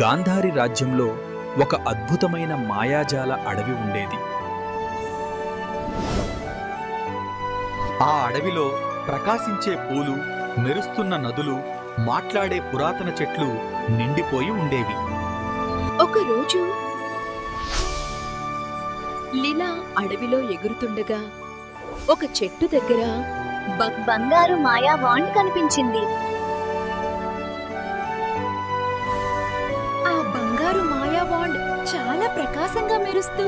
గాంధారి రాజ్యంలో ఒక అద్భుతమైన మాయాజాల అడవి ఉండేది. ఆ అడవిలో ప్రకాశించే పూలు, మెరుస్తున్న నదులు, మాట్లాడే పురాతన చెట్లు నిండిపోయి ఉండేవి. ఒకరోజు లీలా అడవిలో ఎగురుతుండగా ఒక చెట్టు దగ్గర బంగారు మాయా వాండ్ కనిపించింది. ఆ బంగారు మాయా వాండ్ చాలా ప్రకాశంగా మెరుస్తూ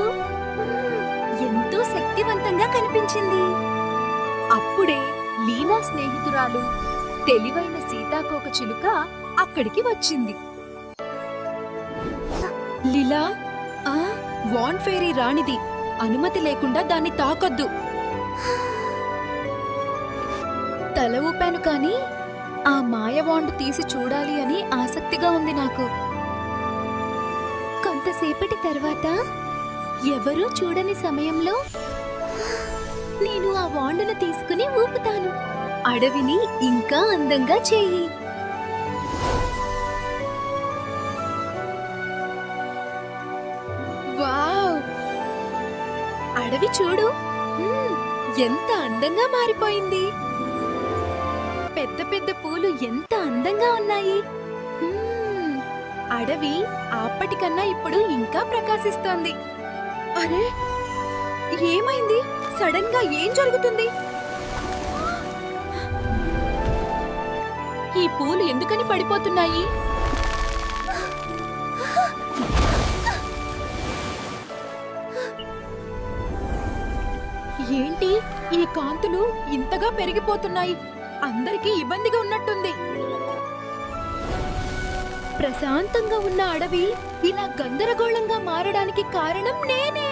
ఎంతో శక్తివంతంగా కనిపించింది. అప్పుడే లీలా స్నేహితురాలు తెలివైన సీతాకోక చిలుక అక్కడికి వచ్చింది. లీలా, ఆ వాండ్ ఫెయిరీ రాణిది, అనుమతి లేకుండా దాన్ని తాకొద్దు. తల ఊపాను కాని ఆ మాయ వాండ్ తీసి చూడాలి అని ఆసక్తిగా ఉంది నాకు. కొంతసేపటి తర్వాత ఎవరూ చూడని సమయంలో నేను ఆ వాండును తీసుకుని ఊపుతాను. అడవిని ఇంకా అందంగా చేయి. వావ్! అడవి చూడు, ఎంత అందంగా మారిపోయింది. పెద్ద పెద్ద పూలు ఎంత అందంగా ఉన్నాయి. అడవి అప్పటికన్నా ఇప్పుడు ఇంకా ప్రకాశిస్తోంది. అరే, ఏమైంది? సడన్ గా ఏం జరుగుతుంది? ఈ పూలు ఎందుకని పడిపోతున్నాయి? ఏంటి ఈ కాంతులు ఇంతగా పెరిగిపోతున్నాయి? అందరికీ ఇబ్బందిగా ఉన్నట్టుంది. ప్రశాంతంగా ఉన్న అడవి ఇలా గందరగోళంగా మారడానికి కారణం నేనే.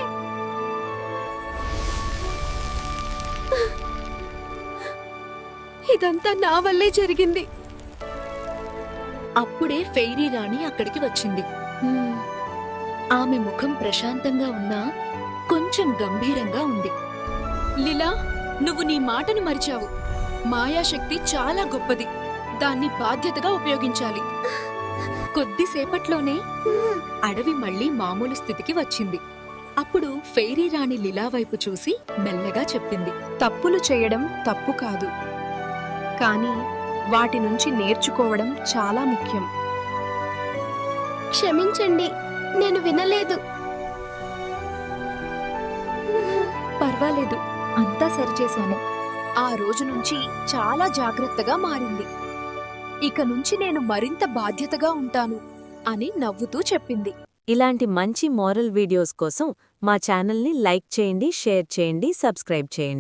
ఇదంతా నా వల్లే జరిగింది. అప్పుడే ఫెయిరీ రాణి అక్కడికి వచ్చింది. ఆమె ముఖం ప్రశాంతంగా ఉన్నా కొంచెం గంభీరంగా ఉంది. లీలా, నువ్వు నీ మాటను మరిచావు. మాయాశక్తి చాలా గొప్పది, దాన్ని బాధ్యతగా ఉపయోగించాలి. కొద్దిసేపట్లోనే అడవి మళ్లీ మామూలు స్థితికి వచ్చింది. అప్పుడు ఫెయిరీ రాణి లీలా వైపు చూసి మెల్లగా చెప్పింది, తప్పులు చేయడం తప్పు కాదు, కానీ వాటి నుంచి నేర్చుకోవడం చాలా ముఖ్యం. క్షమించండి, నేను వినలేదు. పర్వాలేదు, అంతా సరిచేశాను. ఆ రోజు నుంచి చాలా జాగ్రత్తగా మారింది. ఇక నుంచి నేను మరింత బాధ్యతగా ఉంటాను అని నవ్వుతూ చెప్పింది. ఇలాంటి మంచి మోరల్ వీడియోస్ కోసం మా ఛానల్ని లైక్ చేయండి, షేర్ చేయండి, సబ్స్క్రైబ్ చేయండి.